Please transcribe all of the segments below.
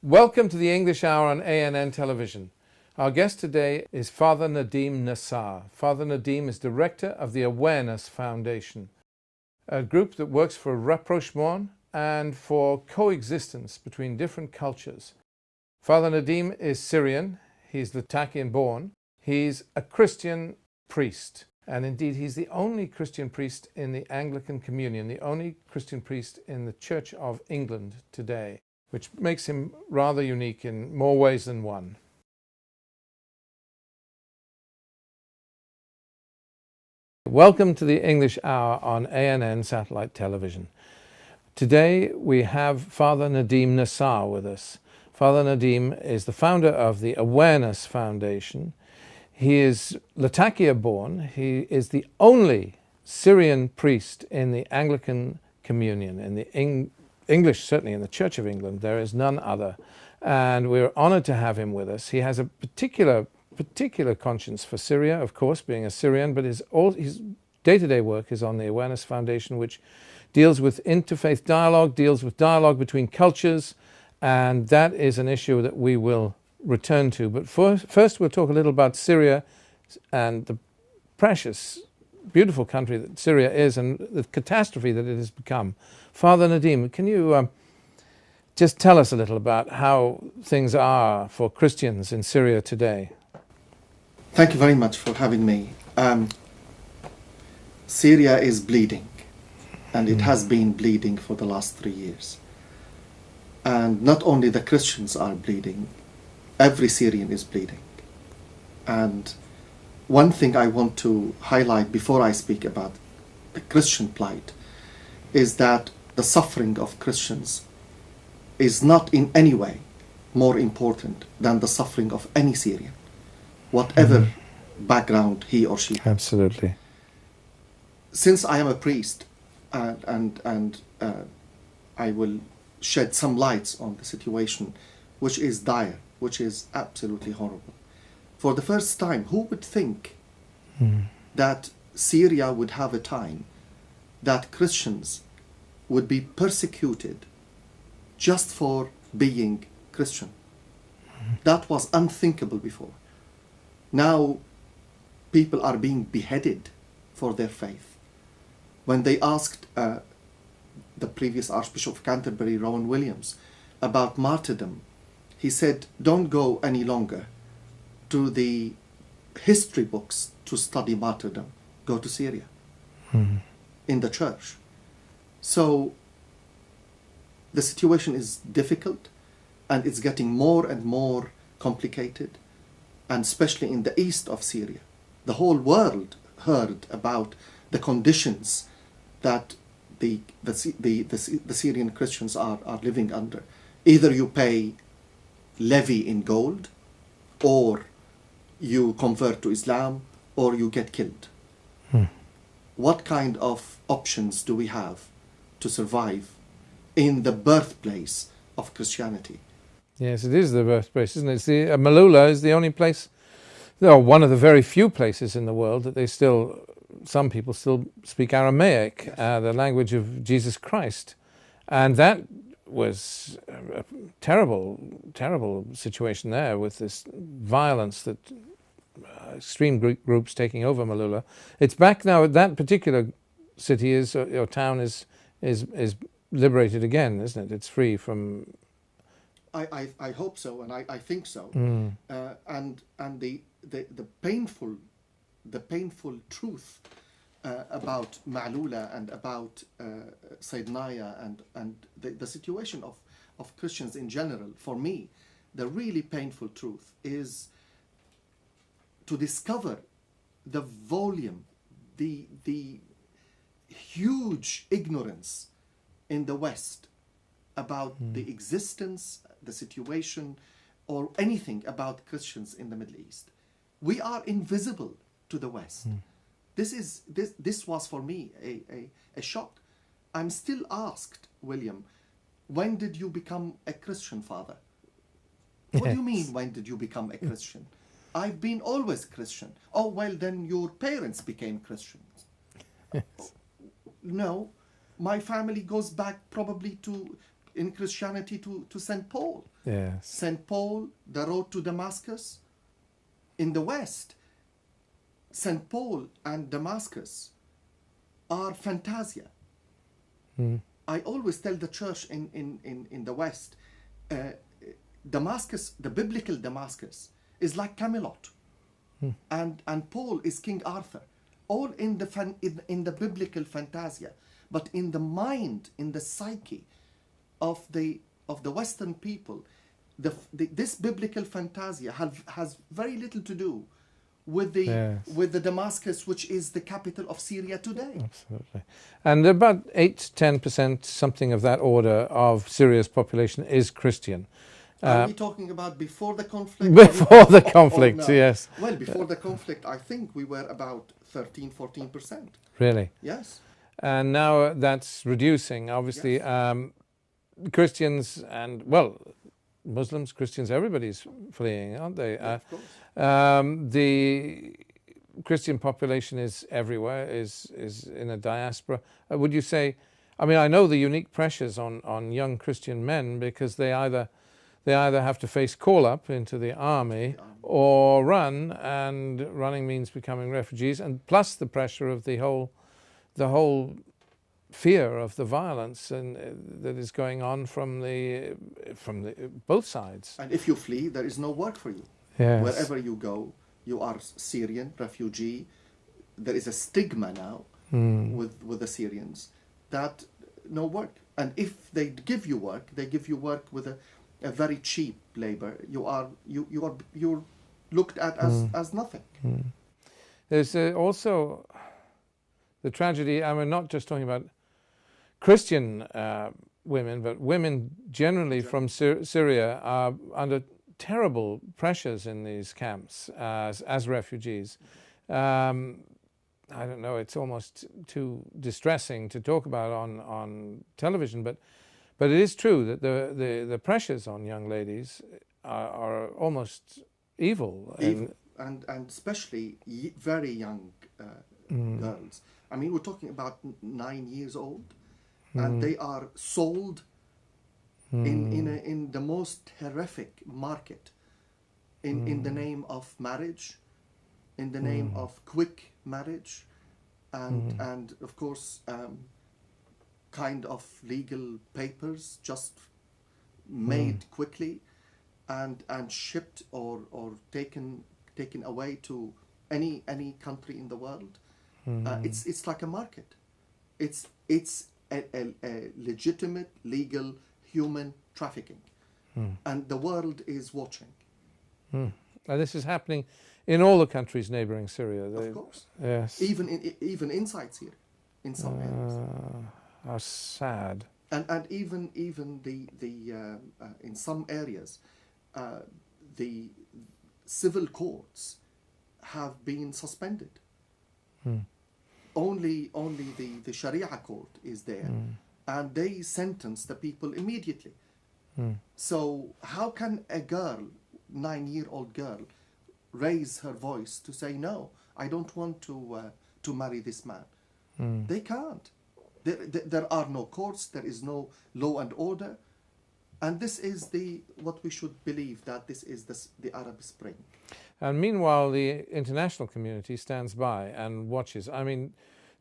Welcome to the English Hour on ANN Television. Our guest today is Father Nadim Nassar. Father Nadim is director of the Awareness Foundation, a group that works for rapprochement and for coexistence between different cultures. Father Nadim is Syrian. He's Latakian born. He's a Christian priest. And indeed, he's the only Christian priest in the Anglican Communion, the only Christian priest in the Church of England today, which makes him rather unique in more ways than one. Welcome to the English Hour on ANN Satellite Television. Today we have Father Nadim Nassar with us. Father Nadim is the founder of the Awareness Foundation. He is Latakia born. He is the only Syrian priest in the Anglican Communion, in the English, certainly in the Church of England. There is none other. And we're honored to have him with us. He has a particular conscience for Syria, of course, being a Syrian, but his day-to-day work is on the Awareness Foundation, which deals with interfaith dialogue, deals with dialogue between cultures, and that is an issue that we will return to. But first we'll talk a little about Syria and the precious, beautiful country that Syria is and the catastrophe that it has become. Father Nadim, can you just tell us a little about how things are for Christians in Syria today? Thank you very much for having me. Syria is bleeding, and it has been bleeding for the last 3 years. And not only the Christians are bleeding, every Syrian is bleeding. And one thing I want to highlight before I speak about the Christian plight is that the suffering of Christians is not in any way more important than the suffering of any Syrian, whatever background he or she has. Absolutely. Since I am a priest, and I will shed some lights on the situation, which is dire, which is absolutely horrible. For the first time, who would think that Syria would have a time that Christians would be persecuted just for being Christian? That was unthinkable before. Now, people are being beheaded for their faith. When they asked the previous Archbishop of Canterbury, Rowan Williams, about martyrdom, he said, don't go any longer to the history books to study martyrdom. Go to Syria, in the church. So the situation is difficult, and it's getting more and more complicated, and especially in the east of Syria. The whole world heard about the conditions that the Syrian Christians are living under. Either you pay levy in gold, or you convert to Islam, or you get killed. What kind of options do we have to survive in the birthplace of Christianity? Yes, it is the birthplace, isn't it? Malula is the only place, one of the very few places in the world that some people still speak Aramaic, yes, the language of Jesus Christ. And that was a terrible, terrible situation there with this violence that extreme groups taking over Malula. It's back now. That particular city or town is liberated again, isn't it? It's free from. I hope so, and I think so. And the painful truth about Ma'lula and about Saydnaya and the situation of Christians in general, for me, the really painful truth is to discover the volume, the huge ignorance in the West about the existence, the situation, or anything about Christians in the Middle East. We are invisible to the West. This was for me a shock. I'm still asked, William, when did you become a Christian, Father? What do you mean, when did you become a Christian? I've been always Christian. Oh, well, then your parents became Christians. No, my family goes back probably in Christianity to St. Paul. Yes. St. Paul, the road to Damascus. In the West, St. Paul and Damascus are fantasia. I always tell the church in the West, Damascus, the biblical Damascus, is like Camelot, and Paul is King Arthur, all in the biblical fantasia, but in the mind, in the psyche of the Western people, this biblical fantasia has very little to do with the Damascus, which is the capital of Syria today. Absolutely. And about 8-10%, something of that order, of Syria's population is Christian. Are we talking about before the conflict? Before the conflict, no? Yes. Well, before the conflict, I think we were about 13-14%. Really? Yes. And now that's reducing, obviously. Yes. Christians and, well, Muslims, Christians, everybody's fleeing, aren't they? Yeah, of course. The Christian population is everywhere, is in a diaspora. Would you say, I mean, I know the unique pressures on young Christian men, because they either have to face call-up into the army or run, and running means becoming refugees, and plus the pressure of the whole fear of the violence that is going on from the both sides. And if you flee, there is no work for you. Yes. Wherever you go, you are Syrian refugee. There is a stigma now with the Syrians that no work. And if they give you work, they give you work with a very cheap labor. You're looked at as nothing. There's also the tragedy. I mean, not just talking about Christian women, but women generally from Syria are under terrible pressures in these camps as refugees. I don't know, it's almost too distressing to talk about on television, but it is true that the pressures on young ladies are almost evil. And especially very young girls. I mean, we're talking about 9 years old, and they are sold in the most horrific market, in the name of marriage, in the name of quick marriage, and of course kind of legal papers just made quickly and shipped or taken away to any country in the world. It's like a market. It's a legitimate, legal, human trafficking, and the world is watching. And this is happening in all the countries neighbouring Syria. Of course, yes. Even inside Syria, in some areas. How sad. And even the in some areas, the civil courts have been suspended. Only the Sharia court is there, and they sentence the people immediately. So how can a girl, 9-year-old girl, raise her voice to say, no, I don't want to marry this man? They can't. There are no courts, there is no law and order, and this is what we should believe, that this is the Arab Spring. And meanwhile, the international community stands by and watches. I mean,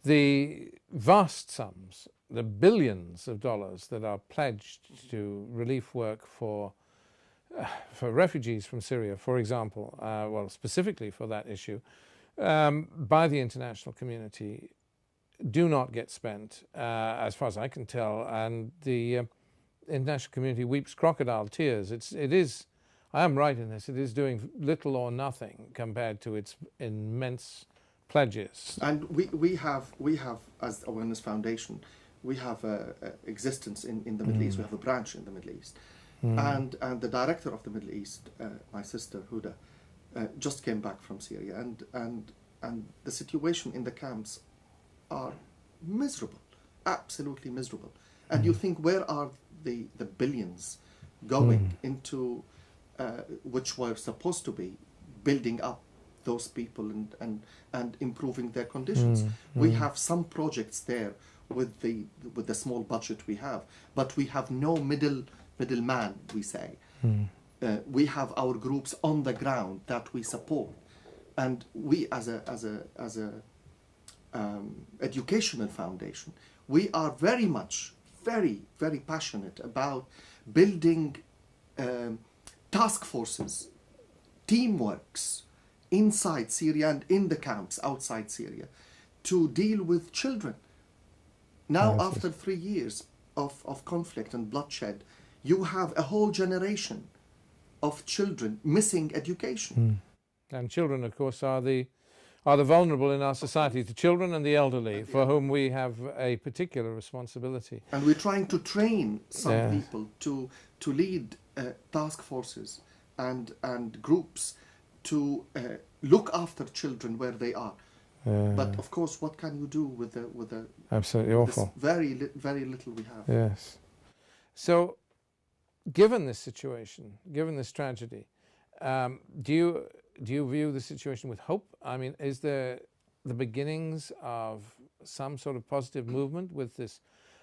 the vast sums, the billions of dollars that are pledged to relief work for refugees from Syria, for example, well, specifically for that issue, by the international community, do not get spent, as far as I can tell, and the international community weeps crocodile tears. It is, I am right in this, it is doing little or nothing compared to its immense pledges. And we have as Awareness Foundation, we have a existence in the Middle East. We have a branch in the Middle East, and the director of the Middle East, my sister Huda, just came back from Syria, and the situation in the camps are miserable, absolutely miserable. And you think, where are the billions going into, which were supposed to be building up those people and improving their conditions? We have some projects there with the small budget we have, but we have no middleman, we say. We have our groups on the ground that we support, and we as a educational foundation, we are very much, very passionate about building task forces, teamworks inside Syria and in the camps outside Syria to deal with children. Now, after 3 years of conflict and bloodshed, you have a whole generation of children missing education. And children, of course, are the vulnerable in our society, the children and the elderly, for whom we have a particular responsibility. And we're trying to train some people to lead task forces and groups to look after children where they are. But of course, what can you do with the absolutely awful, very little we have? Yes. So, given this situation, given this tragedy, do you view the situation with hope? I mean, is there the beginnings of some sort of positive movement with this?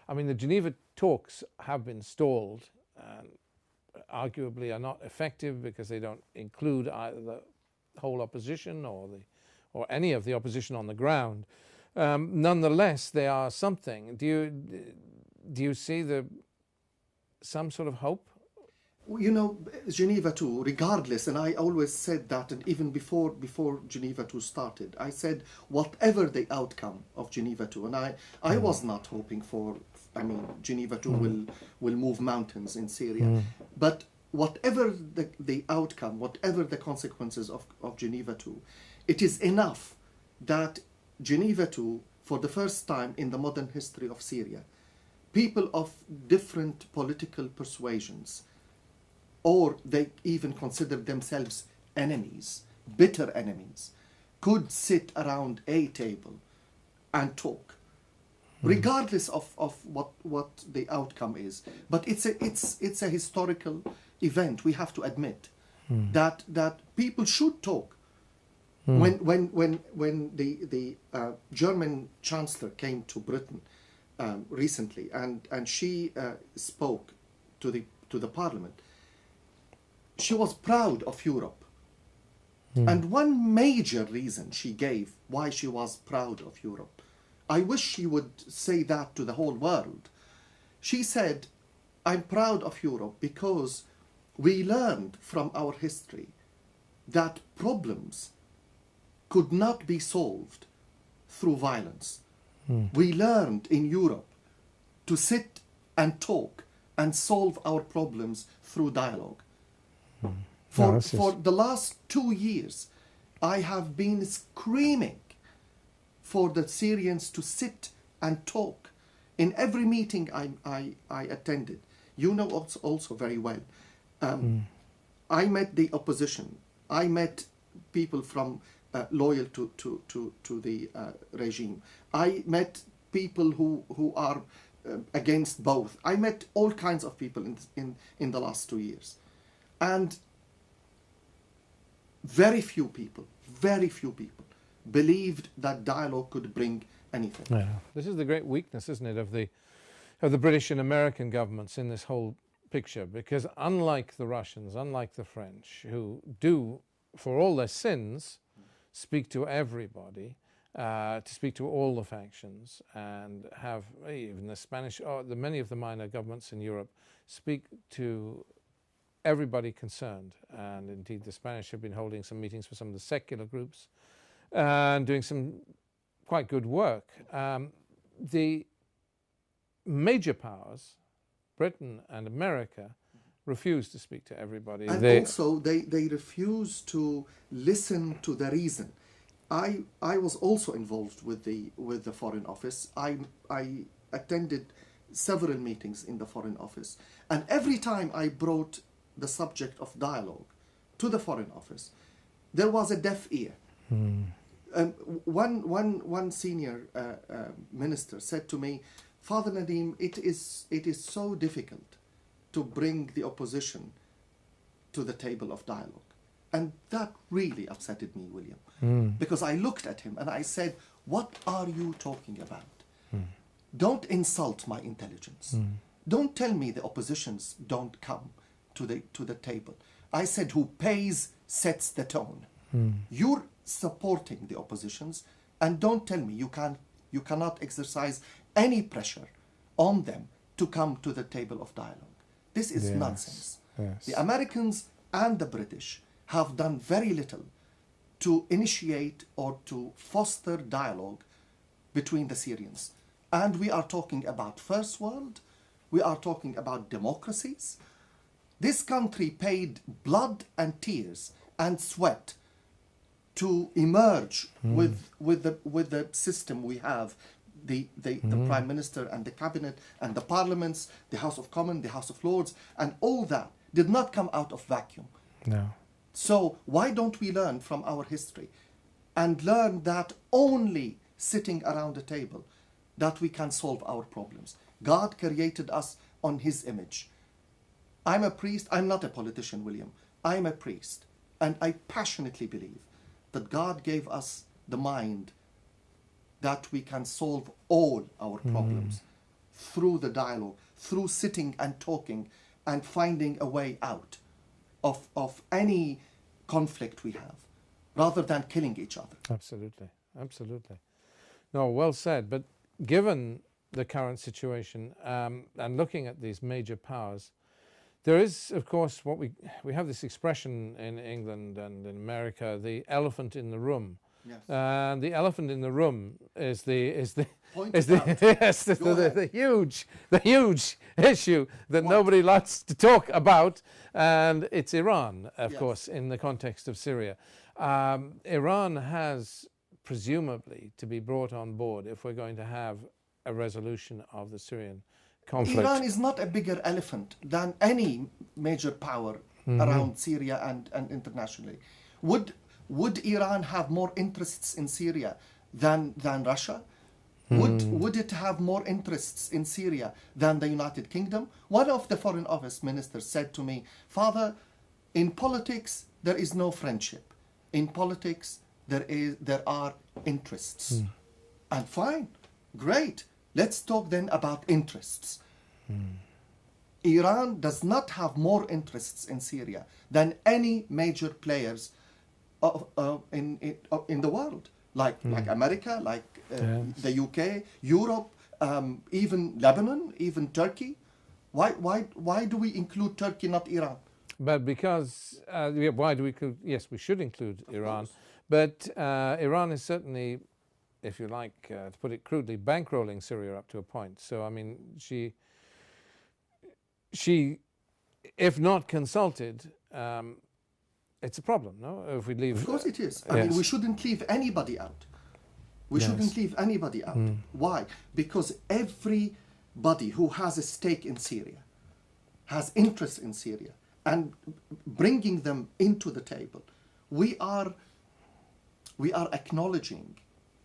I mean, the Geneva talks have been stalled and arguably are not effective because they don't include either the whole opposition or any of the opposition on the ground. Nonetheless, they are something. Do you see some sort of hope? You know, Geneva 2, regardless, and I always said that, and even before Geneva 2 started, I said whatever the outcome of Geneva 2, and I was not hoping for, Geneva 2 will move mountains in Syria, but whatever the outcome, whatever the consequences of Geneva 2, it is enough that Geneva 2, for the first time in the modern history of Syria, people of different political persuasions, or they even consider themselves enemies, bitter enemies, could sit around a table and talk, regardless of what the outcome is. But it's a historical event. We have to admit that people should talk. When the German Chancellor came to Britain recently, and she spoke to the Parliament, she was proud of Europe. And one major reason she gave why she was proud of Europe, I wish she would say that to the whole world. She said, I'm proud of Europe because we learned from our history that problems could not be solved through violence. We learned in Europe to sit and talk and solve our problems through dialogue. For the last 2 years, I have been screaming for the Syrians to sit and talk. In every meeting I attended, you know also very well, I met the opposition. I met people from loyal to the regime. I met people who are against both. I met all kinds of people in the last 2 years. And very few people believed that dialogue could bring anything. Yeah. This is the great weakness, isn't it, of the British and American governments in this whole picture, because unlike the Russians, unlike the French, who do, for all their sins, speak to everybody, to speak to all the factions, and have even the Spanish, or many of the minor governments in Europe speak to everybody concerned. And indeed the Spanish have been holding some meetings for some of the secular groups and doing some quite good work. The major powers, Britain and America, refuse to speak to everybody. And also they refuse to listen to the reason. I was also involved with the Foreign Office. I attended several meetings in the Foreign Office, and every time I brought the subject of dialogue to the Foreign Office, there was a deaf ear. One senior minister said to me, Father Nadim, it is so difficult to bring the opposition to the table of dialogue. And that really upsetted me, William, because I looked at him and I said, what are you talking about? Don't insult my intelligence. Don't tell me the oppositions don't come to the table. I said, who pays sets the tone. You're supporting the oppositions, and don't tell me you cannot exercise any pressure on them to come to the table of dialogue. This is nonsense. Yes. The Americans and the British have done very little to initiate or to foster dialogue between the Syrians. And we are talking about first world, we are talking about democracies. This country paid blood and tears and sweat to emerge with the system we have, the Prime Minister and the Cabinet and the Parliaments, the House of Commons, the House of Lords, and all that did not come out of vacuum. No. So why don't we learn from our history and learn that only sitting around a table that we can solve our problems? God created us on his image. I'm a priest. I'm not a politician, William. I'm a priest. And I passionately believe that God gave us the mind that we can solve all our problems through the dialogue, through sitting and talking and finding a way out of any conflict we have, rather than killing each other. Absolutely. Absolutely. No, well said. But given the current situation and looking at these major powers, there is, of course, what we have this expression in England and in America, the elephant in the room. Yes. And the elephant in the room is the Point is it out. yes, Go ahead. the huge issue that What? nobody likes to talk about, and it's Iran, of Yes. course, in the context of Syria. Iran has presumably to be brought on board if we're going to have a resolution of the Syrian conflict. Iran is not a bigger elephant than any major power around Syria and internationally. Would Iran have more interests in Syria than Russia? Would it have more interests in Syria than the United Kingdom? One of the Foreign Office ministers said to me, Father, in politics there is no friendship. In politics there are interests. And fine, great. Let's talk then about interests. Iran does not have more interests in Syria than any major players in the world, like America, like the UK, Europe, even Lebanon, even Turkey. Why do we include Turkey, not Iran? But because why do we? Yes, we should include Iran, but Iran is certainly, if you like, to put it crudely, bankrolling Syria up to a point. So I mean, she, if not consulted, it's a problem, no? If we leave, Of course it is. I mean, we shouldn't leave anybody out. We shouldn't leave anybody out. Why? Because everybody who has a stake in Syria, has interest in Syria, and bringing them into the table, we are acknowledging,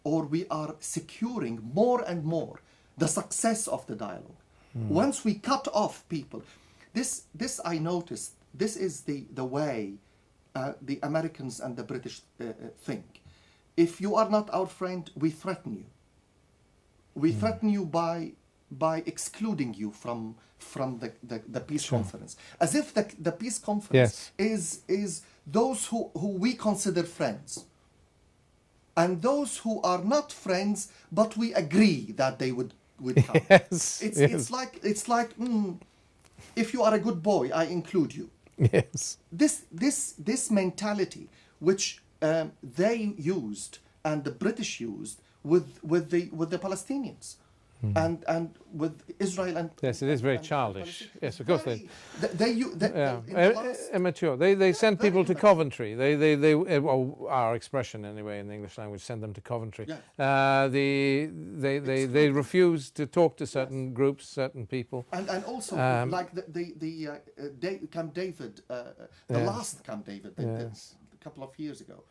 or we are securing more and more the success of the dialogue. Once we cut off people, this I noticed, this is the way the Americans and the British think. If you are not our friend, we threaten you. We threaten you by excluding you from the peace conference, as if the peace conference is those who we consider friends, and those who are not friends but we agree that they would come. It's like if you are a good boy, I include you. Yes. This mentality which they used and the British used with the Palestinians. And with Israel and yes, it is very childish. Yes, of course immature. They send people to Coventry. They our expression anyway in the English language, send them to Coventry. Yeah. They refuse to talk to certain groups, certain people. And also like the Camp David, the last Camp David, a couple of years ago.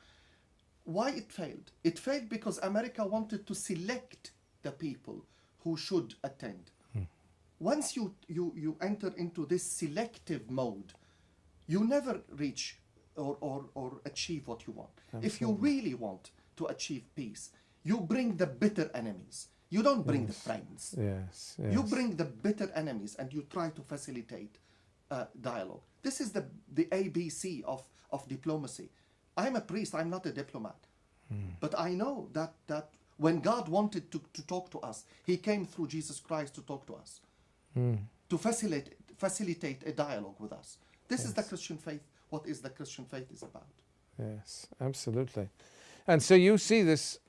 Why it failed? It failed because America wanted to select the people who should attend. Once you enter into this selective mode, you never reach or achieve what you want. Absolutely. If you really want to achieve peace, you bring the bitter enemies. You don't bring the friends. Yes. You bring the bitter enemies and you try to facilitate dialogue. This is the ABC of diplomacy. I'm a priest, I'm not a diplomat. But I know that when God wanted to talk to us, he came through Jesus Christ to talk to us, to facilitate a dialogue with us. This is the Christian faith. What is the Christian faith is about. Yes, absolutely. And so you see this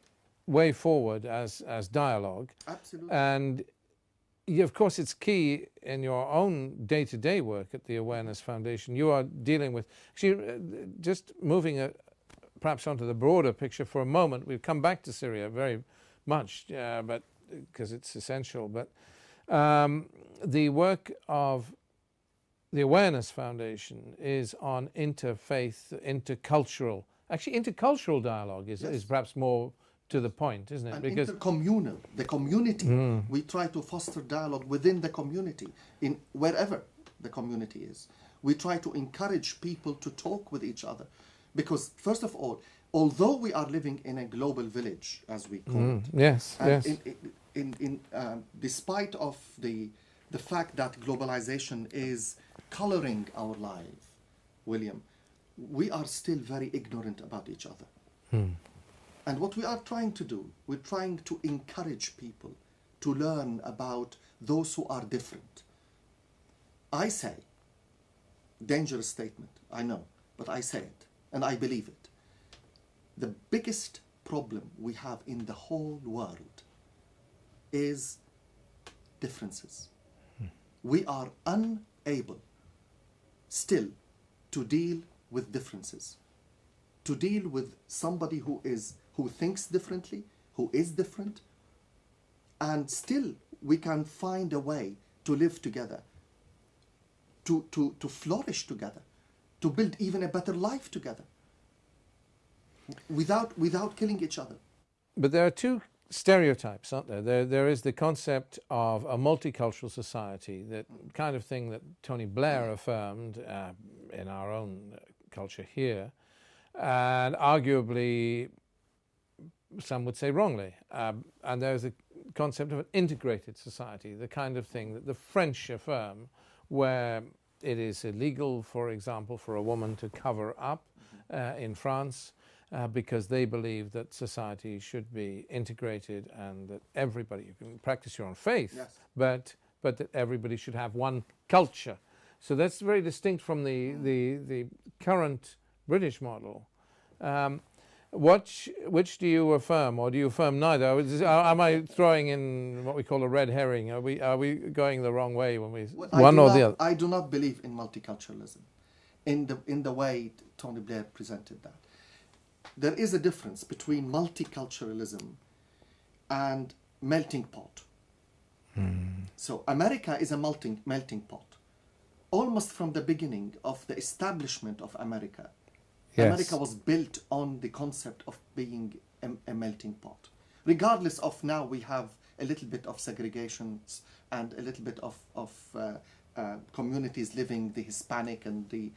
way forward as dialogue. Absolutely. And of course, it's key in your own day-to-day work at the Awareness Foundation. You are dealing with, actually, just moving perhaps onto the broader picture for a moment. We'll come back to Syria very much, but because it's essential. But the work of the Awareness Foundation is on interfaith, intercultural dialogue is perhaps more to the point, isn't it? And because intercommunal, the community. We try to foster dialogue within the community, in wherever the community is. We try to encourage people to talk with each other, because first of all, although we are living in a global village, as we call it, yes, despite of the fact that globalization is coloring our life, William, we are still very ignorant about each other. And what we are trying to do, we're trying to encourage people to learn about those who are different. I say, dangerous statement, I know, but I say it, and I believe it. The biggest problem we have in the whole world is differences. We are unable still to deal with differences, to deal with somebody who thinks differently, who is different, and still we can find a way to live together, to flourish together, to build even a better life together, without killing each other. But there are two stereotypes, aren't there? There is the concept of a multicultural society, that kind of thing that Tony Blair affirmed in our own culture here, and arguably some would say wrongly. And there's a concept of an integrated society, the kind of thing that the French affirm, where it is illegal, for example, for a woman to cover up in France, because they believe that society should be integrated and that everybody, you can practice your own faith, yes, but that everybody should have one culture. So that's very distinct from the current British model. Which do you affirm, or do you affirm neither? Am I throwing in what we call a red herring? Are we going the wrong way when we one or the other? I do not believe in multiculturalism, in the way Tony Blair presented that. There is a difference between multiculturalism and melting pot. So America is a melting pot. Almost from the beginning of the establishment of America, yes, America was built on the concept of being a melting pot. Regardless of now we have a little bit of segregations and a little bit of communities living, the Hispanic and the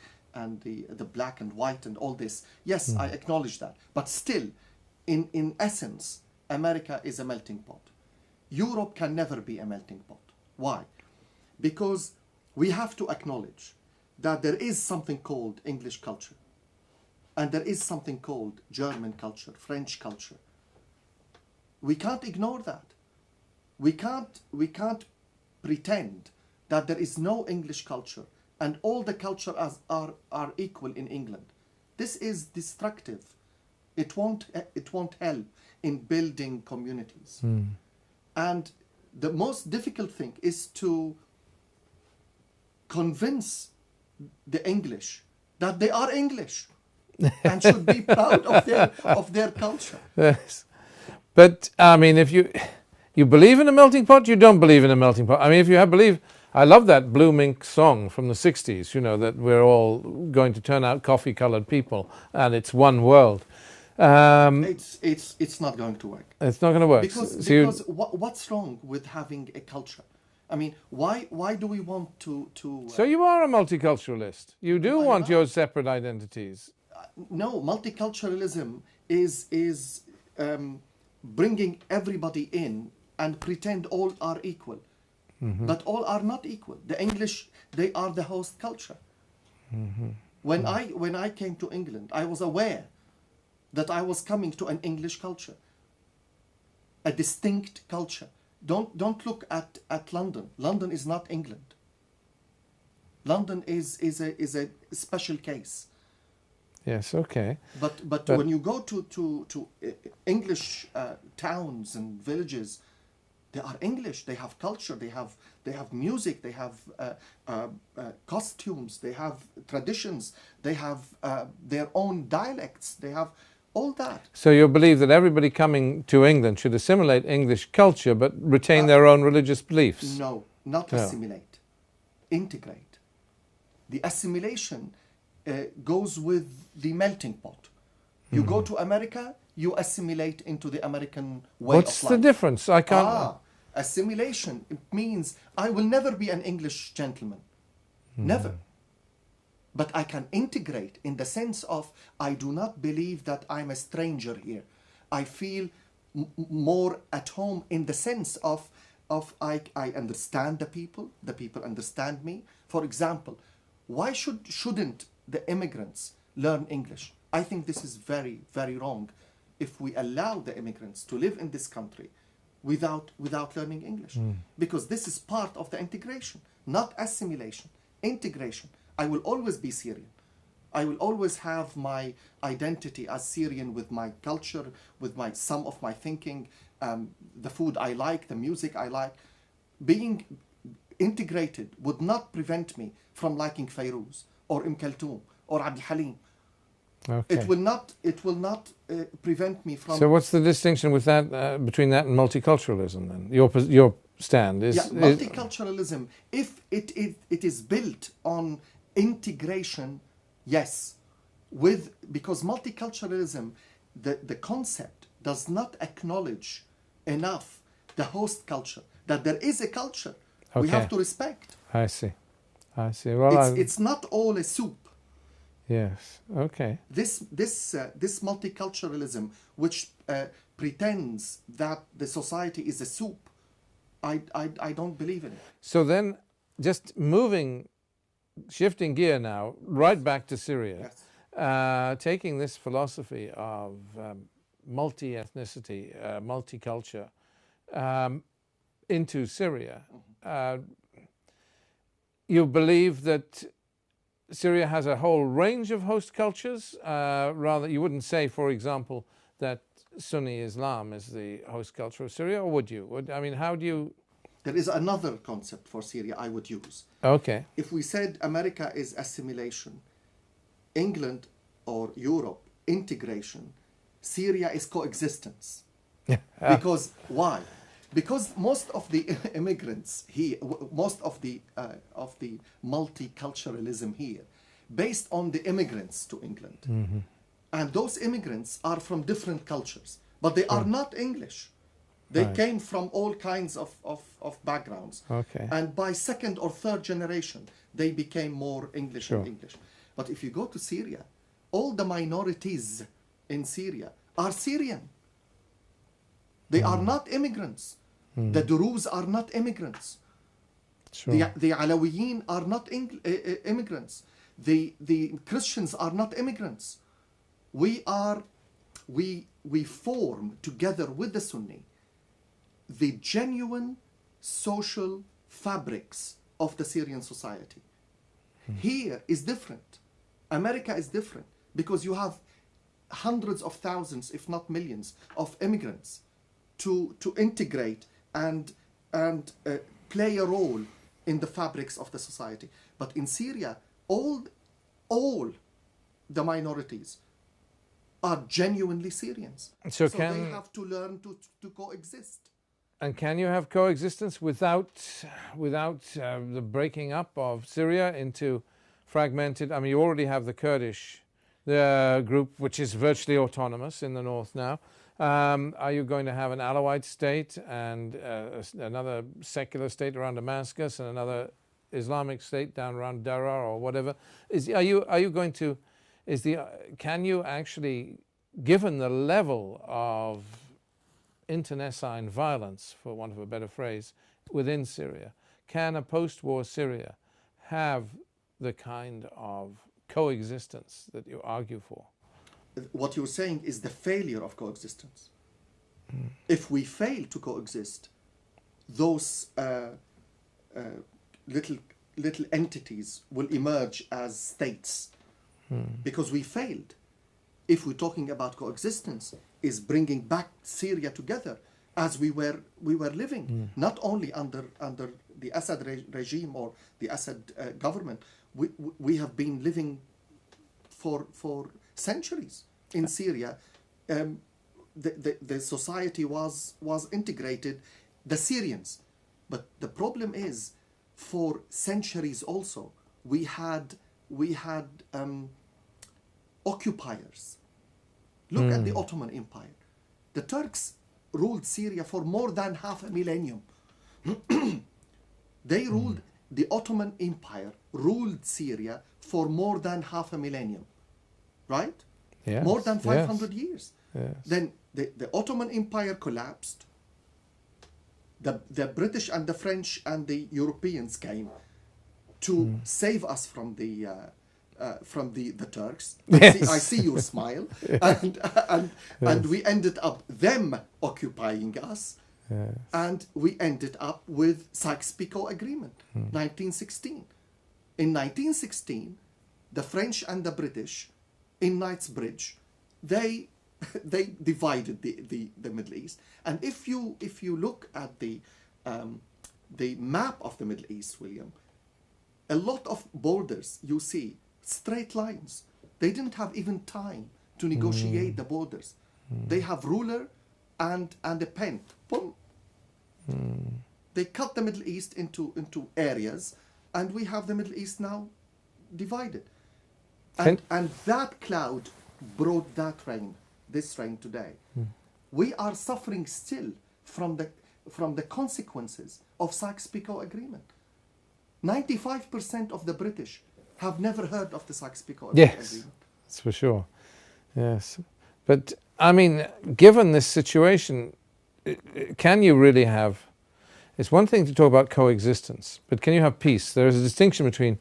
black and white and all this. Yes, I acknowledge that. But still, in essence, America is a melting pot. Europe can never be a melting pot. Why? Because we have to acknowledge that there is something called English culture. And there is something called German culture, French culture. We can't ignore that. We can't pretend that there is no English culture and all the cultures are equal in England. This is destructive. It won't help in building communities. And the most difficult thing is to convince the English that they are English and should be proud of their culture. Yes. But I mean, if you believe in a melting pot, you don't believe in a melting pot. I mean, if you believe, I love that Blue Mink song from the 60s, you know, that we're all going to turn out coffee-colored people and it's one world. It's not going to work. It's not going to work. Because what's wrong with having a culture? I mean, why do we want to... So you are a multiculturalist. You do want your separate identities. No, multiculturalism is bringing everybody in and pretend all are equal. But all are not equal. The English, they are the host culture. When I came to England, I was aware that I was coming to an English culture, a distinct culture. Don't look at London. London is not England. London is a special case. Yes, okay. But when you go to English towns and villages, they are English. They have culture. They have music. They have costumes. They have traditions. They have their own dialects. They have all that. So you believe that everybody coming to England should assimilate English culture but retain their own religious beliefs? No, not assimilate. Integrate. The assimilation goes with the melting pot. You go to America, you assimilate into the American way of life. What's the difference? I can't... Assimilation, it means I will never be an English gentleman. Never. But I can integrate in the sense of I do not believe that I'm a stranger here. I feel more at home in the sense of I understand the people understand me. For example, why shouldn't the immigrants learn English? I think this is very, very wrong if we allow the immigrants to live in this country without learning English. Because this is part of the integration, not assimilation, integration. I will always be Syrian. I will always have my identity as Syrian with my culture, with some of my thinking, the food I like, the music I like. Being integrated would not prevent me from liking Fairuz or Kulthum or Abd al-Halim. Okay. It will not prevent me from... So what's the distinction with that between that and multiculturalism then? Your stand is... multiculturalism, if it is built on integration, yes. Because multiculturalism, the concept does not acknowledge enough the host culture, that there is a culture we have to respect. I see. Well, it's not all a soup. Yes. Okay. This multiculturalism, which pretends that the society is a soup, I don't believe in it. So then, just shifting gear now, right back to Syria, Yes. taking this philosophy of multi-ethnicity, multiculture into Syria, you believe that Syria has a whole range of host cultures? Rather, you wouldn't say, for example, that Sunni Islam is the host culture of Syria, or would you? How do you... There is another concept for Syria I would use. Okay. If we said America is assimilation, England or Europe, integration, Syria is coexistence. Because why? Because most of the immigrants here, most of the multiculturalism here, based on the immigrants to England. And those immigrants are from different cultures, but they are not English. They came from all kinds of backgrounds. Okay. And by second or third generation, they became more English and English. But if you go to Syria, all the minorities in Syria are Syrian. They are not immigrants. The Druze are not immigrants. Sure. The Alawiyin are not immigrants. The Christians are not immigrants. We form together with the Sunni the genuine social fabrics of the Syrian society. Here is different. America is different because you have hundreds of thousands, if not millions, of immigrants to integrate and play a role in the fabrics of the society. But in Syria, all the minorities are genuinely Syrians. So they have to learn to coexist. And can you have coexistence without the breaking up of Syria into fragmented... you already have the Kurdish group, which is virtually autonomous in the north now. Are you going to have an Alawite state and another secular state around Damascus and another Islamic state down around Daraa or whatever? Can you actually, given the level of internecine violence, for want of a better phrase, within Syria, can a post-war Syria have the kind of coexistence that you argue for? What you're saying is the failure of coexistence. If we fail to coexist, those little entities will emerge as states because we failed. If we're talking about coexistence, is bringing back Syria together as we were living, not only under the Assad regime or the Assad government. We have been living for centuries in Syria. The society was integrated, the Syrians. But the problem is, for centuries also, we had occupiers. Look at the Ottoman Empire. The Turks ruled Syria for more than half a millennium. They ruled, the Ottoman Empire ruled Syria for more than half a millennium. Right? Yes, More than 500 years. Yes. Then the Ottoman Empire collapsed. The British and the French and the Europeans came to save us from the Turks. Yes. I see your smile. And we ended up them occupying us. Yes. And we ended up with Sykes-Picot Agreement, 1916. In 1916, the French and the British in Knightsbridge, they divided the Middle East. And if you look at the map of the Middle East, William, a lot of borders you see straight lines. They didn't have even time to negotiate the borders. They have ruler and a pen. Boom. They cut the Middle East into areas, and we have the Middle East now divided. And that cloud brought that rain, this rain today. We are suffering still from the consequences of Sykes-Picot Agreement. 95% of the British have never heard of the Sykes-Picot Agreement. Yes, that's for sure. Yes. But, I mean, given this situation, can you really have... It's one thing to talk about coexistence, but can you have peace? There is a distinction between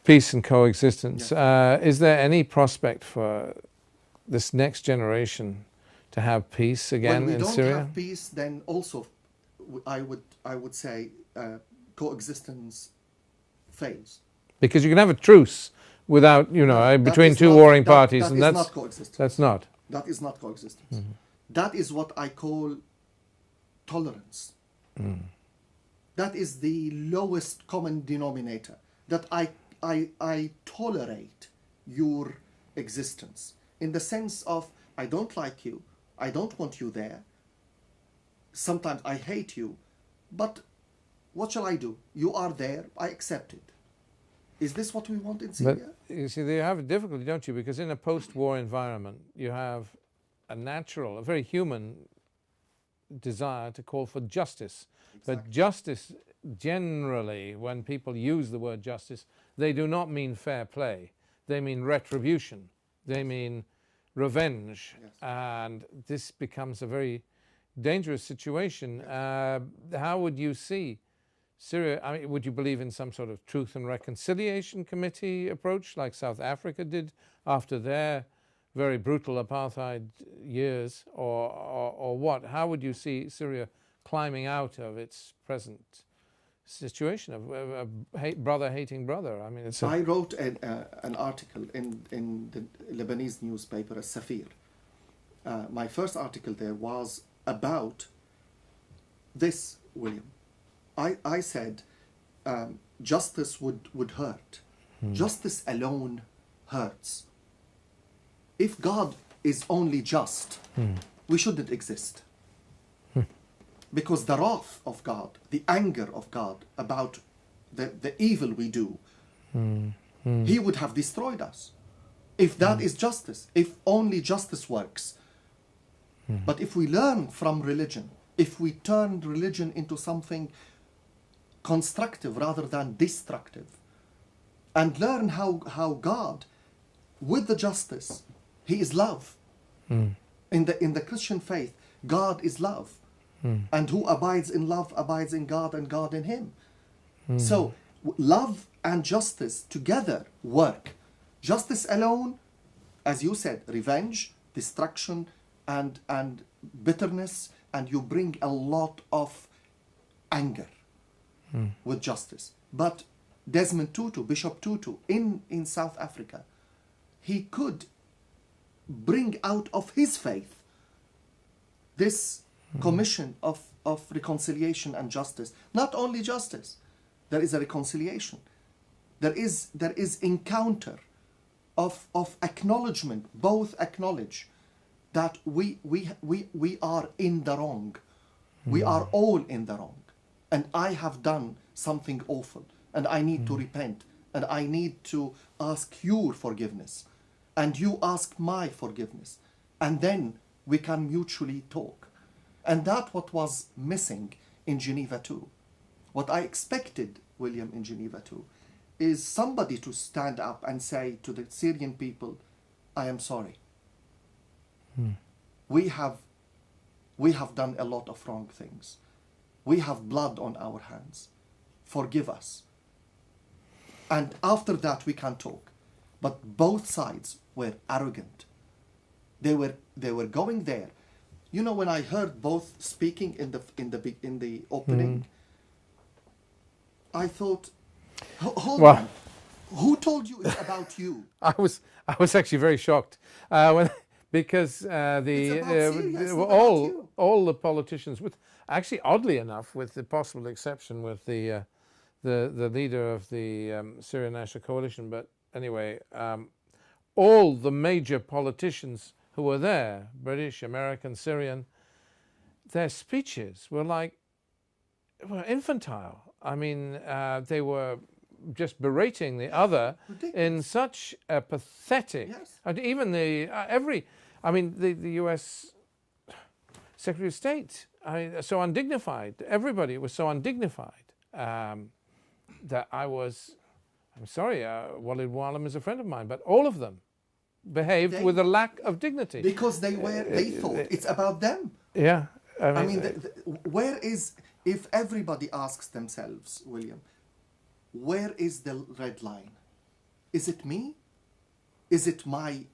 peace and coexistence. Yeah. Is there any prospect for this next generation to have peace again in Syria? When we don't have peace, then also I would say coexistence fails. Because you can have a truce without, between two warring parties, and that's not coexistence. That's not. That is not coexistence. That is what I call tolerance. That is the lowest common denominator. That I tolerate your existence in the sense of I don't like you, I don't want you there. Sometimes I hate you, but what shall I do? You are there, I accept it. Is this what we want in Syria? But you see, you have a difficulty, don't you? Because in a post-war environment, you have a natural, a very human desire to call for justice. Exactly. But justice, generally, when people use the word justice, they do not mean fair play. They mean retribution. They mean revenge. Yes. And this becomes a very dangerous situation. How would you see Syria? I mean, would you believe in some sort of truth and reconciliation committee approach like South Africa did after their very brutal apartheid years, or what? How would you see Syria climbing out of its present situation of brother hating brother? I mean, I wrote an article in the Lebanese newspaper, As-Safir. My first article there was about this, William. I said justice would hurt. Justice alone hurts. If God is only just, we shouldn't exist. Because the wrath of God, the anger of God about the evil we do, He would have destroyed us. If that is justice, if only justice works. But if we learn from religion, if we turn religion into something constructive rather than destructive, and learn how God, with the justice, He is love. In the Christian faith, God is love. And who abides in love abides in God, and God in him. So love and justice together work. Justice alone, as you said, revenge, destruction, and bitterness, and you bring a lot of anger with justice. But Desmond Tutu, Bishop Tutu, in South Africa, he could bring out of his faith this commission of reconciliation and justice. Not only justice, there is a reconciliation. There is encounter of acknowledgement. Both acknowledge that we are in the wrong. We are all in the wrong. And I have done something awful. And I need to repent. And I need to ask your forgiveness. And you ask my forgiveness. And then we can mutually talk. And that's what was missing in Geneva 2. What I expected, William, in Geneva 2, is somebody to stand up and say to the Syrian people, I am sorry. We have done a lot of wrong things. We have blood on our hands. Forgive us. And after that we can talk. But both sides were arrogant. They were going there. You know, when I heard both speaking in the opening, I thought, hold on. Who told you it's about you? I was actually very shocked because all the politicians, with actually oddly enough, with the possible exception with the leader of the Syrian National Coalition, but anyway, all the major politicians who were there, British, American, Syrian, their speeches were infantile. I mean, they were just berating the other in such a pathetic. Yes. And even the U.S. Secretary of State, so undignified. Everybody was so undignified that I'm sorry, Walid Muallim is a friend of mine, but all of them behaved with a lack of dignity. Because they thought it's about them. Yeah. I mean, where is, if everybody asks themselves, William, where is the red line? Is it me? Is it my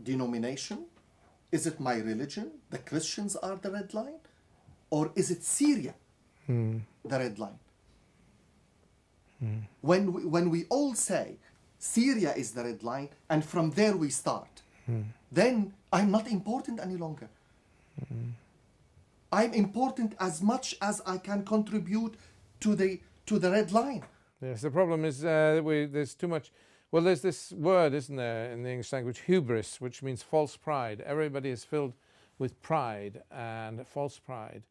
denomination? Is it my religion? The Christians are the red line? Or is it Syria, the red line? When we all say Syria is the red line, and from there we start, then I'm not important any longer. I'm important as much as I can contribute to the red line. Yes, the problem is there's too much. Well, there's this word, isn't there, in the English language, hubris, which means false pride. Everybody is filled with pride and false pride.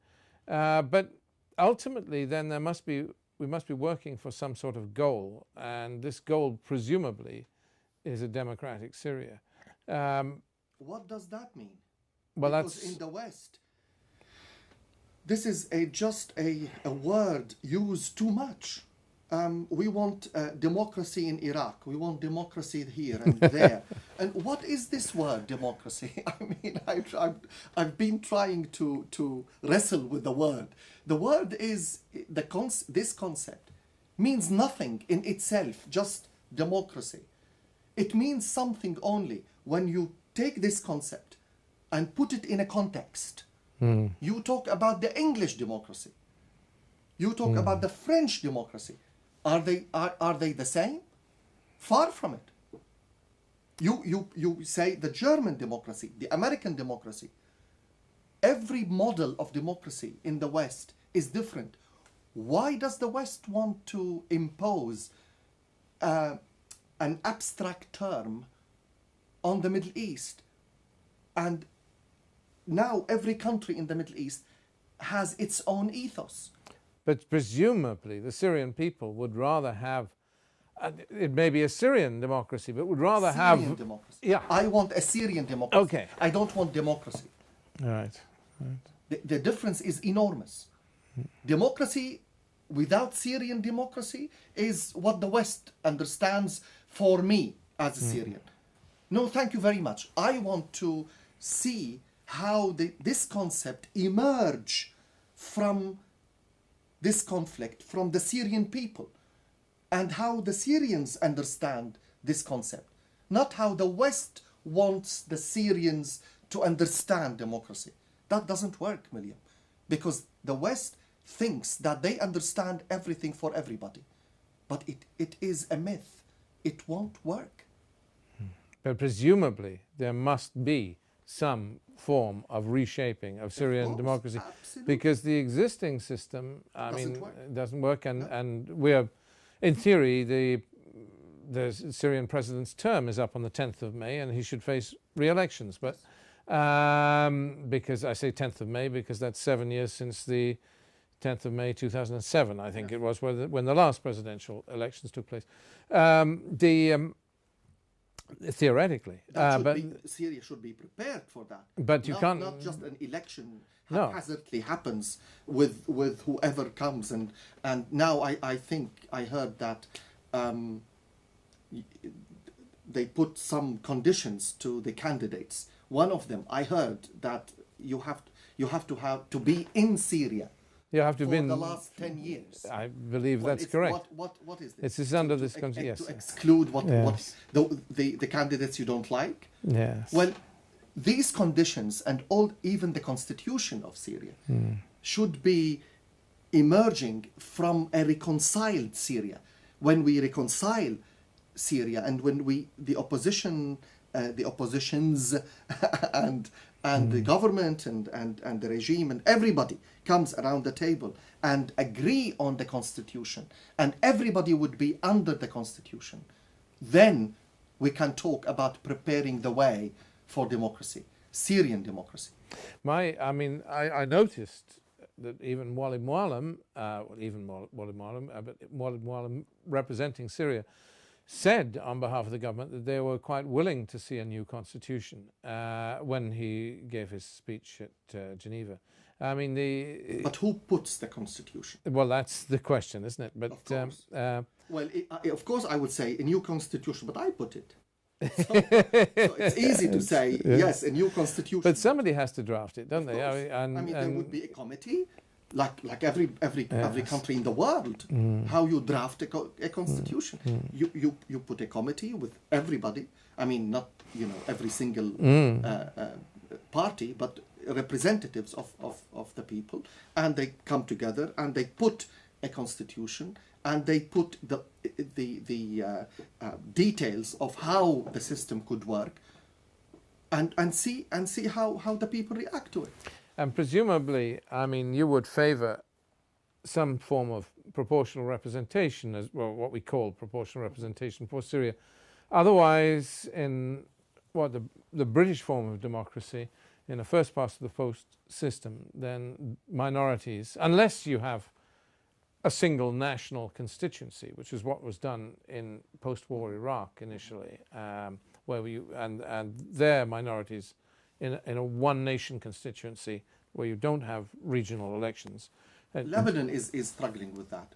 But ultimately, then we must be working for some sort of goal, and this goal, presumably, is a democratic Syria. What does that mean? Well, because in the West, this is just a word used too much. We want democracy in Iraq. We want democracy here and there. And what is this word, democracy? I mean, I've been trying to wrestle with the word. The word is, this concept means nothing in itself, just democracy. It means something only when you take this concept and put it in a context. You talk about the English democracy. You talk about the French democracy. Are they the same? Far from it. You say the German democracy, the American democracy. Every model of democracy in the West is different. Why does the West want to impose an abstract term on the Middle East? And now every country in the Middle East has its own ethos. But presumably the Syrian people would rather have, it may be a Syrian democracy, but would rather Syrian democracy. Yeah. I want a Syrian democracy. Okay. I don't want democracy. Right. The difference is enormous. Democracy without Syrian democracy is what the West understands for me as a Syrian. No, thank you very much. I want to see how this concept emerge from this conflict, from the Syrian people. and how the Syrians understand this concept, not how the West wants the Syrians to understand democracy. That doesn't work, William, because the West thinks that they understand everything for everybody. But it is a myth. It won't work. But presumably there must be some form of reshaping of Syrian democracy, absolutely. because the existing system, doesn't work, and, No. and we're, in theory, the Syrian president's term is up on the 10th of May and he should face re-elections. But because I say 10th of May because that's 7 years since the 10th of May 2007, I think it was, when the last presidential elections took place. Theoretically, Syria should be prepared for that. But you can't. Not just an election No. haphazardly happens with whoever comes, and now I think I heard that they put some conditions to the candidates. One of them, I heard that you have to be in Syria. You have to for be in the last 10 years. I believe Well, that's it's- correct. What is this? It's under To this country, yes. To exclude Yes. the candidates you don't like. Yes. Well, these conditions and even the constitution of Syria should be emerging from a reconciled Syria. When we reconcile Syria and when the oppositions and the government and the regime and everybody comes around the table and agree on the constitution and everybody would be under the constitution, then we can talk about preparing the way for democracy, Syrian democracy. I noticed that even Walid Muallim, but Walid Muallim representing Syria, said on behalf of the government that they were quite willing to see a new constitution when he gave his speech at Geneva. But who puts the constitution? Well, that's the question, isn't it? But Of course. Of course, I would say a new constitution, but I put it. So it's easy to say yes, a new constitution. But somebody has to draft it, don't they? There would be a committee, like every country in the world. How you draft a constitution? You put a committee with everybody. Not every single party, but representatives of the people, and they come together and they put a constitution and they put the details of how the system could work, and see how the people react to it. And presumably, you would favour some form of proportional representation, as well, what we call proportional representation for Syria. Otherwise, in the British form of democracy, in the first past the post system, then minorities, unless you have a single national constituency, which is what was done in post-war Iraq initially, where and their minorities in a one-nation constituency where you don't have regional elections. Lebanon is struggling with that.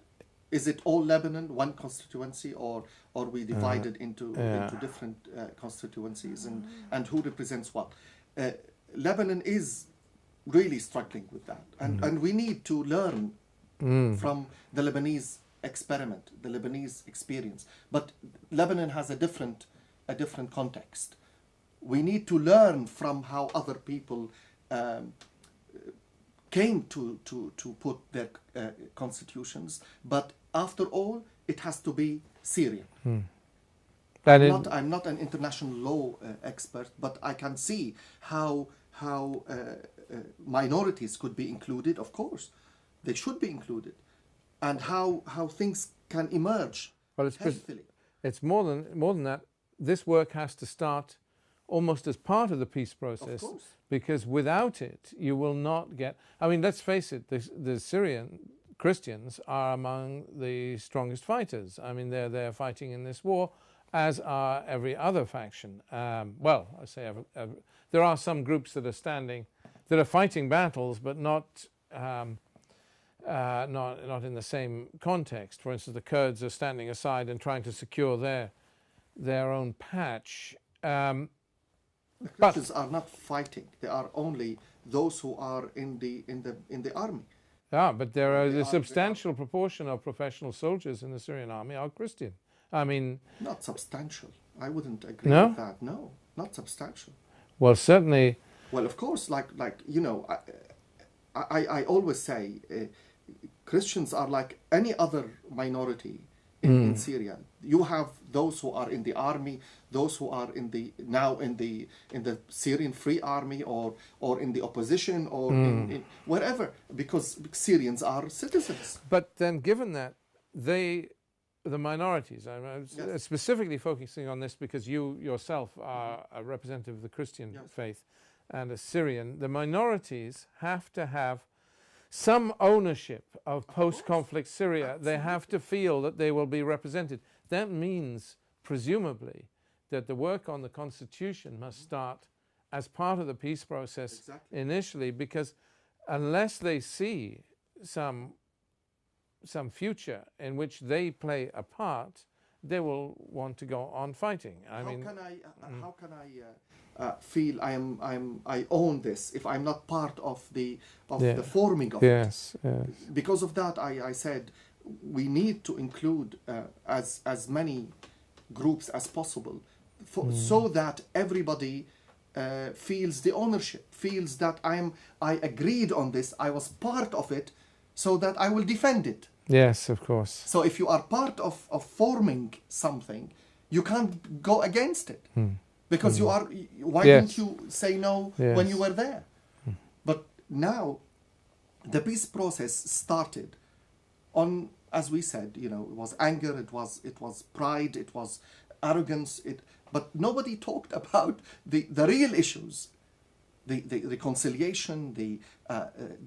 Is it all Lebanon, one constituency, or we divided into different constituencies, and who represents what? Lebanon is really struggling with that, and we need to learn from the Lebanese experiment, the Lebanese experience. But Lebanon has a different context. We need to learn from how other people came to put their constitutions. But after all, it has to be Syrian. I'm not an international law expert, but I can see how minorities could be included. Of course, they should be included, and how things can emerge healthily. It's more than that. This work has to start almost as part of the peace process, because without it, you will not get. Let's face it. The Syrian Christians are among the strongest fighters. They're fighting in this war, as are every other faction. There are some groups that are fighting battles, but not in the same context. For instance, the Kurds are standing aside and trying to secure their own patch. The Christians are not fighting. They are only those who are in the army. Ah, but there are They a are, substantial proportion of professional soldiers in the Syrian army are Christian. I mean, not substantial. I wouldn't agree no? with that. No, not substantial. Well, certainly, Well, of course, like you know, I always say Christians are like any other minority in Syria. You have those who are in the army, those who are in the now in the Syrian Free Army or in the opposition or in wherever, because Syrians are citizens. but then given that the minorities, I'm Yes. specifically focusing on this because you yourself are a representative of the Christian Yes. faith and a Syrian, the minorities have to have some ownership of post-conflict Syria. They have to feel that they will be represented. That means, presumably, that the work on the constitution must start as part of the peace process Exactly. initially, because unless they see some future in which they play a part, they will want to go on fighting. How can I feel I own this if I'm not part of the forming of it? Yes, yes. Because of that, I said we need to include as many groups as possible, so that everybody feels the ownership, feels that I agreed on this, I was part of it, so that I will defend it. Yes, of course. So if you are part of forming something, you can't go against it. Because you are. Why Yes. didn't you say no Yes. when you were there? But now, the peace process started on, as we said, you know, it was anger, it was pride, it was arrogance. But nobody talked about the real issues, the reconciliation, the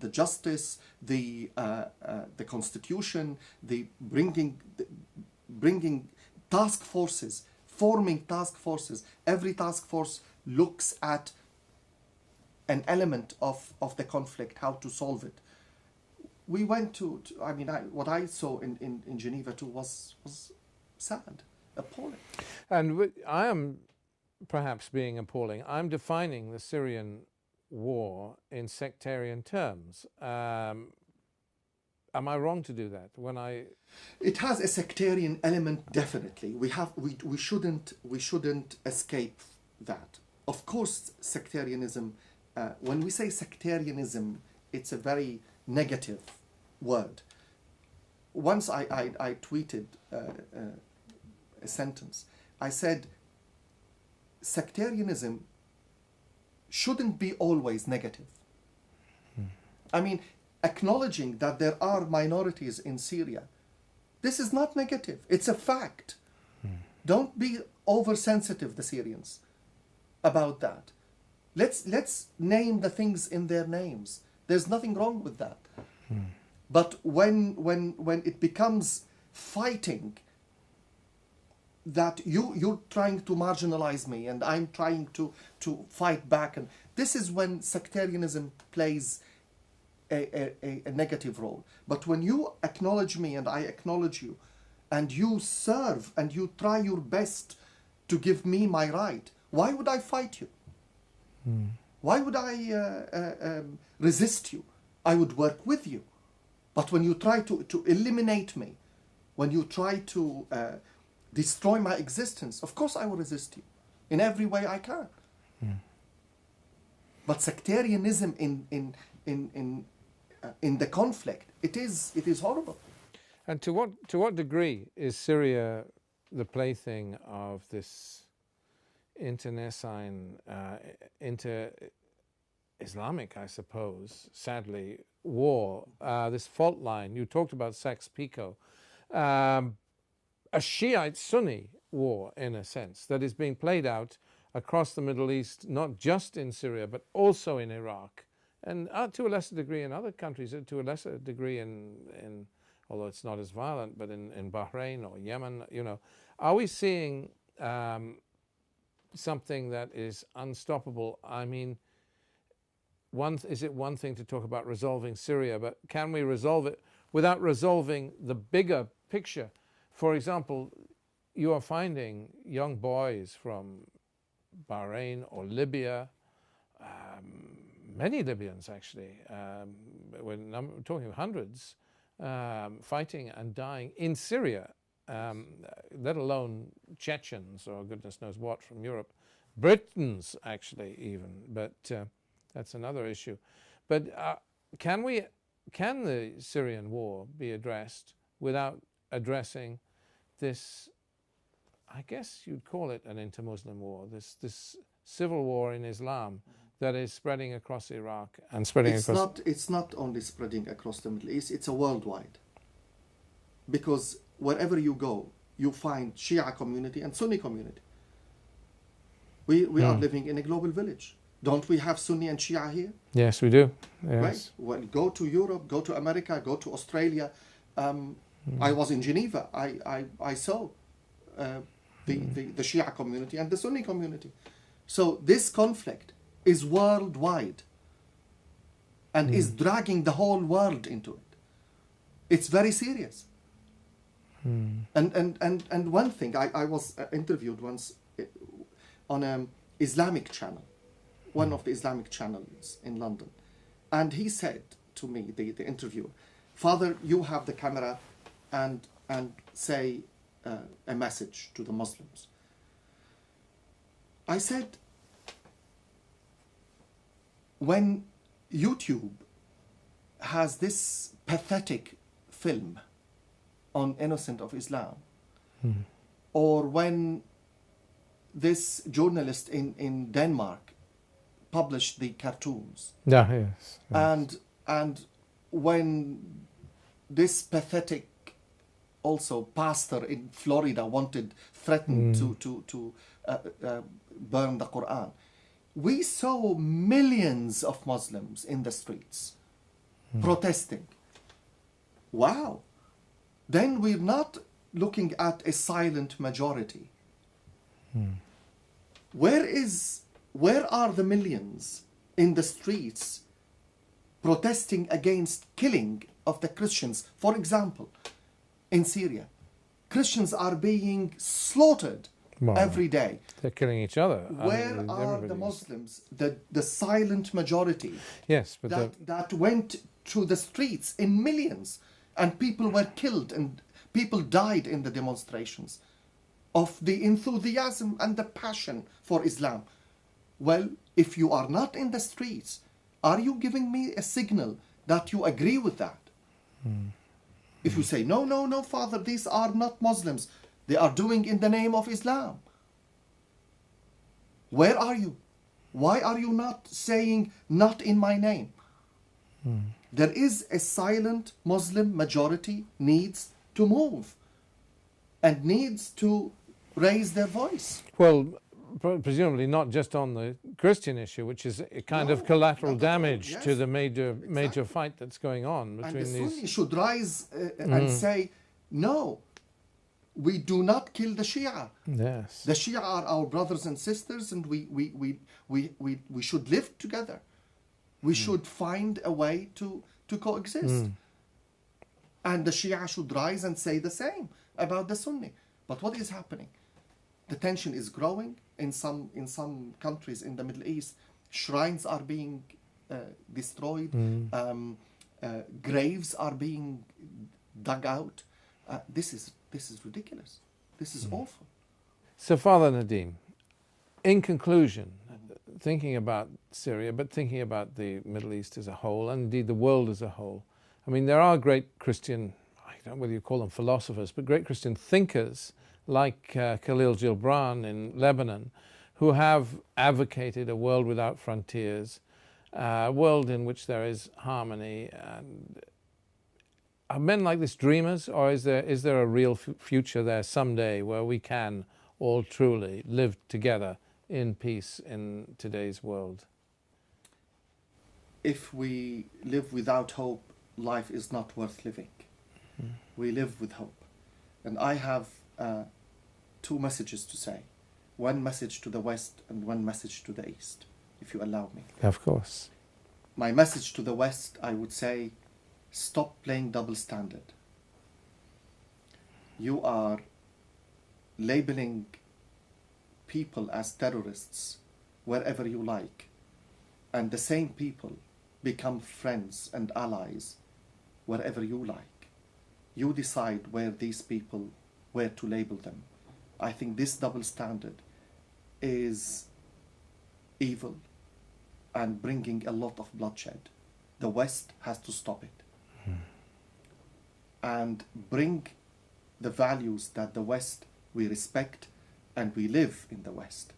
justice, the constitution, the bringing task forces. Forming task forces. Every task force looks at an element of the conflict, how to solve it. We went to I mean, what I saw in Geneva too was sad, appalling. And I am perhaps being appalling. I'm defining the Syrian war in sectarian terms. Am I wrong to do that? It has a sectarian element, definitely. We shouldn't escape that. Of course, sectarianism. When we say sectarianism, it's a very negative word. Once I tweeted a sentence. I said, sectarianism shouldn't be always negative. I mean, acknowledging that there are minorities in Syria, this is not negative. It's a fact. Don't be oversensitive, the Syrians, about that. Let's name the things in their names. There's nothing wrong with that. But when it becomes fighting, that you're trying to marginalize me and I'm trying to fight back, and this is when sectarianism plays a negative role. But when you acknowledge me and I acknowledge you, and you serve and you try your best to give me my right, why would I fight you? Why would I resist you? I would work with you. But when you try to eliminate me, when you try to destroy my existence, of course I will resist you in every way I can. But sectarianism in the conflict, it is horrible. And to what degree is Syria the plaything of this internecine, inter-Islamic, I suppose, sadly, war, this fault line? You talked about Sykes-Picot, a Shiite-Sunni war, in a sense, that is being played out across the Middle East, not just in Syria, but also in Iraq, and to a lesser degree in other countries, to a lesser degree in although it's not as violent, but in Bahrain or Yemen, you know. Are we seeing something that is unstoppable? I mean, is it one thing to talk about resolving Syria, but can we resolve it without resolving the bigger picture? For example, you are finding young boys from Bahrain or Libya, many Libyans actually, we're talking hundreds, fighting and dying in Syria, let alone Chechens or goodness knows what from Europe, Britons actually even, but that's another issue. But can the Syrian war be addressed without addressing this, I guess you'd call it an inter-Muslim war, this civil war in Islam that is spreading across Iraq and spreading across... It's not only spreading across the Middle East, it's a worldwide. Because wherever you go, you find Shia community and Sunni community. We are living in a global village. Don't we have Sunni and Shia here? Yes, we do. Yes. Right? Well, go to Europe, go to America, go to Australia. I was in Geneva. I saw the Shia community and the Sunni community. So this conflict is worldwide and is dragging the whole world into it. It's very serious. And one thing, I was interviewed once on an Islamic channel, one of the Islamic channels in London. And he said to me, the interviewer, Father, you have the camera and say a message to the Muslims. I said, when YouTube has this pathetic film on Innocent of Islam, or when this journalist in Denmark published the cartoons, yes. and when this pathetic also pastor in Florida threatened to burn the Quran, we saw millions of Muslims in the streets protesting. Wow. Then we're not looking at a silent majority. Where are the millions in the streets protesting against killing of the Christians? For example, in Syria, Christians are being slaughtered every day. They're killing each other. Where are the Muslims, the silent majority? Yes, but that went to the streets in millions, and people were killed and people died in the demonstrations of the enthusiasm and the passion for Islam. Well, if you are not in the streets, are you giving me a signal that you agree with that? If you say, no, Father, these are not Muslims, they are doing in the name of Islam. Where are you? Why are you not saying, not in my name? There is a silent Muslim majority needs to move and needs to raise their voice. Well, presumably not just on the Christian issue, which is a kind of collateral damage to the major fight that's going on between and the these. Sunni should rise and say, no, we do not kill the Shia. Yes. The Shia are our brothers and sisters, and we should live together. We should find a way to coexist. And the Shia should rise and say the same about the Sunni. But what is happening? The tension is growing in some countries in the Middle East. Shrines are being destroyed. Graves are being dug out. This is ridiculous. This is awful. So, Father Nadim, in conclusion, thinking about Syria, but thinking about the Middle East as a whole, and indeed the world as a whole, I mean, there are great Christian, I don't know whether you call them philosophers, but great Christian thinkers like Khalil Gibran in Lebanon, who have advocated a world without frontiers, a world in which there is harmony. And are men like this dreamers, or is there a real future there someday where we can all truly live together in peace in today's world? If we live without hope, life is not worth living. We live with hope. And I have two messages to say. One message to the West and one message to the East, if you allow me. Of course. My message to the West, I would say, stop playing double standard. You are labeling people as terrorists wherever you like, and the same people become friends and allies wherever you like. You decide where these people, where to label them. I think this double standard is evil and bringing a lot of bloodshed. The West has to stop it and bring the values that the West we respect and we live in the West,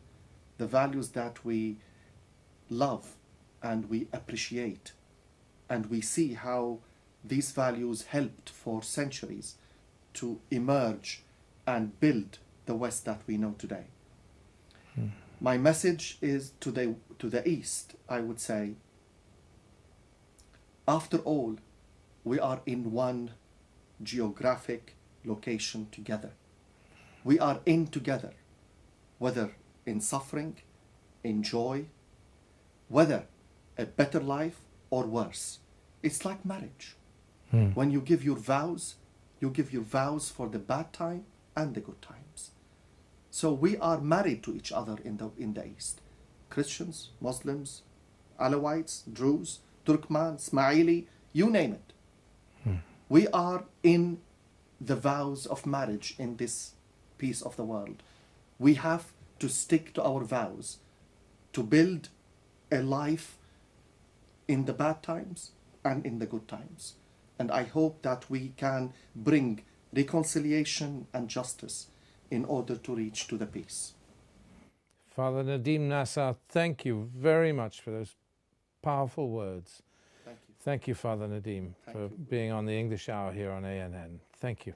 the values that we love and we appreciate, and we see how these values helped for centuries to emerge and build the West that we know today. My message is to the East, I would say, after all, we are in one geographic location together. We are in together, whether in suffering, in joy, whether a better life or worse. It's like marriage. When you give your vows for the bad time and the good times. So we are married to each other in the East. Christians, Muslims, Alawites, Druze, Turkmen, Ismaili, you name it. We are in the vows of marriage in this piece of the world. We have to stick to our vows to build a life in the bad times and in the good times. And I hope that we can bring reconciliation and justice in order to reach to the peace. Father Nadeem Nassar, thank you very much for those powerful words. Thank you. Thank you, Father Nadeem, for being on the English Hour here on ANN. Thank you.